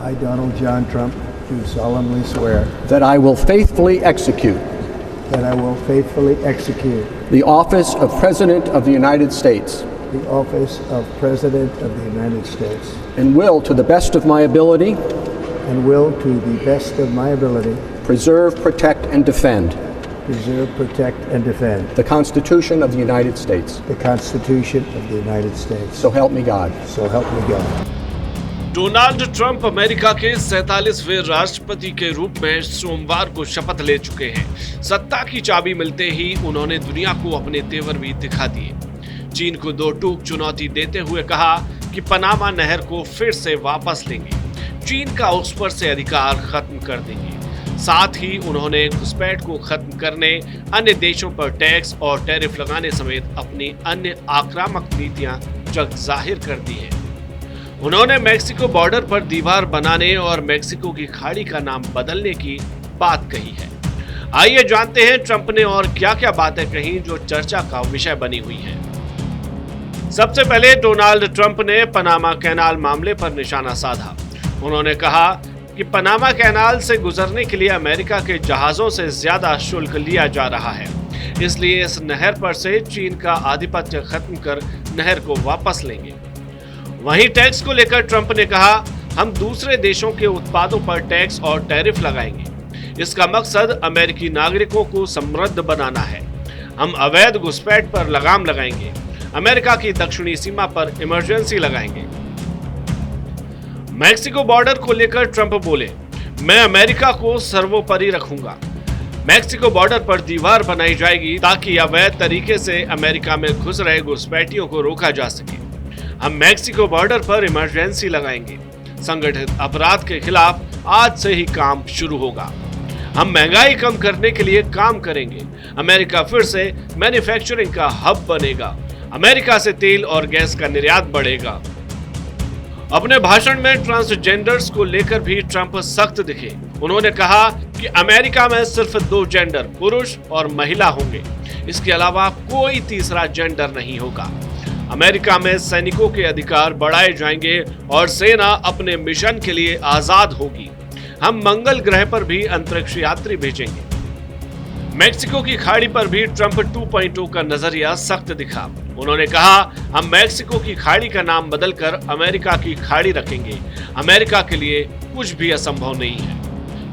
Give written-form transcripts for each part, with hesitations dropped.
I, Donald John Trump, do solemnly swear that I will faithfully execute that I will faithfully execute the office of President of the United States the office of President of the United States and will, to the best of my ability, and will, to the best of my ability, preserve, protect, and defend preserve, protect, and defend the Constitution of the United States. the Constitution of the United States. So help me God. So help me God. Donald Trump America के 47वें राष्ट्रपति के रूप में सोमवार को शपथ ले चुके हैं। सत्ता की चाबी मिलते ही उन्होंने दुनिया को अपने तेवर भी दिखा दिए। चीन को दो टूक चुनौती देते हुए कहा कि पनामा नहर को फिर से वापस लेंगे, चीन का उस पर से अधिकार खत्म कर देंगे। साथ ही उन्होंने घुसपैठ को खत्म करने, अन्य देशों पर टैक्स और टैरिफ लगाने समेत अपनी अन्य आक्रामक नीतियां जग जाहिर कर दी है। उन्होंने मेक्सिको बॉर्डर पर दीवार बनाने और मेक्सिको की खाड़ी का नाम बदलने की बात कही है। आइए जानते हैं ट्रंप ने और क्या क्या बातें कही जो चर्चा का विषय बनी हुई है। सबसे पहले डोनाल्ड ट्रंप ने पनामा कैनाल मामले पर निशाना साधा। उन्होंने कहा कि पनामा कैनाल से गुजरने के लिए अमेरिका के जहाजों से ज्यादा शुल्क लिया जा रहा है, इसलिए इस नहर पर से चीन का आधिपत्य खत्म कर नहर को वापस लेंगे। वहीं टैक्स को लेकर ट्रंप ने कहा, हम दूसरे देशों के उत्पादों पर टैक्स और टैरिफ लगाएंगे। इसका मकसद अमेरिकी नागरिकों को समृद्ध बनाना है। हम अवैध घुसपैठ पर लगाम लगाएंगे। अमेरिका की दक्षिणी सीमा पर इमरजेंसी लगाएंगे। मैक्सिको बॉर्डर को लेकर ट्रंप बोले, मैं अमेरिका को सर्वोपरि रखूंगा। मैक्सिको बॉर्डर पर दीवार बनाई जाएगी ताकि अवैध तरीके से अमेरिका में घुस रहे घुसपैठियों को रोका जा सके। हम मैक्सिको बॉर्डर पर इमरजेंसी लगाएंगे। संगठित अपराध के खिलाफ आज से ही काम शुरू होगा। हम महंगाई कम करने के लिए काम करेंगे। अमेरिका फिर से मैन्युफैक्चरिंग का हब बनेगा। अमेरिका से तेल और गैस का निर्यात बढ़ेगा। अपने भाषण में ट्रांसजेंडर्स को लेकर भी ट्रंप सख्त दिखे। उन्होंने कहा कि अमेरिका में सिर्फ 2 जेंडर, पुरुष और महिला होंगे। इसके अलावा कोई तीसरा जेंडर नहीं होगा। अमेरिका में सैनिकों के अधिकार बढ़ाए जाएंगे और सेना अपने मिशन के लिए आजाद होगी। हम मंगल ग्रह पर भी अंतरिक्ष यात्री भेजेंगे। मैक्सिको की खाड़ी पर भी ट्रंप 2.0 का नजरिया सख्त दिखा। उन्होंने कहा, हम मैक्सिको की खाड़ी का नाम बदलकर अमेरिका की खाड़ी रखेंगे। अमेरिका के लिए कुछ भी असंभव नहीं है।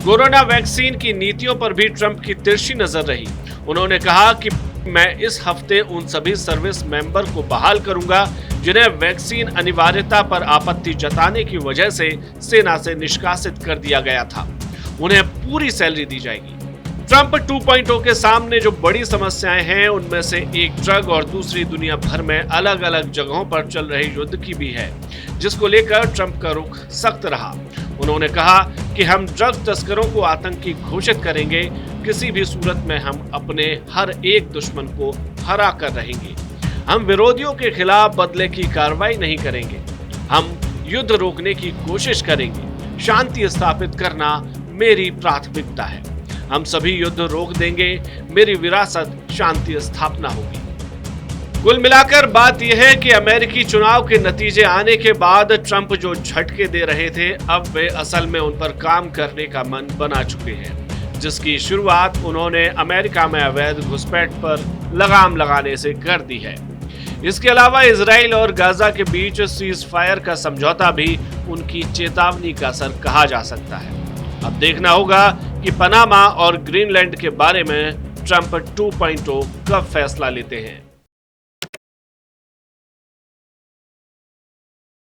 कोरोना वैक्सीन की नीतियों पर भी ट्रंप की तिरछी नजर रही। उन्होंने कहा कि मैं इस हफ्ते उन सभी सर्विस मेंबर को बहाल करूंगा जिन्हें वैक्सीन अनिवार्यता पर आपत्ति जताने की वजह से सेना से निष्कासित कर दिया गया था। उन्हें पूरी सैलरी दी जाएगी। ट्रंप 2.0 के सामने जो बड़ी समस्याएं हैं उनमें से एक ड्रग और दूसरी दुनिया भर में अलग अलग जगहों पर चल रहे युद्ध की भी है, जिसको लेकर ट्रंप का रुख सख्त रहा। उन्होंने कहा कि हम ड्रग तस्करों को आतंकी घोषित करेंगे। किसी भी सूरत में हम अपने हर एक दुश्मन को हरा कर रहेंगे। हम विरोधियों के खिलाफ बदले की कार्रवाई नहीं करेंगे। हम युद्ध रोकने की कोशिश करेंगे। शांति स्थापित करना मेरी प्राथमिकता है। हम सभी युद्ध रोक देंगे। मेरी विरासत शांति स्थापना होगी। कुल मिलाकर बात यह है कि अमेरिकी चुनाव के नतीजे आने के बाद ट्रंप जो झटके दे रहे थे, अब वे असल में उन पर काम करने का मन बना चुके हैं, जिसकी शुरुआत उन्होंने अमेरिका में अवैध घुसपैठ पर लगाम लगाने से कर दी है। इसके अलावा इजराइल और गाजा के बीच सीज फायर का समझौता भी उनकी चेतावनी का असर कहा जा सकता है। अब देखना होगा कि पनामा और ग्रीनलैंड के बारे में ट्रंप 2.0 कब फैसला लेते हैं।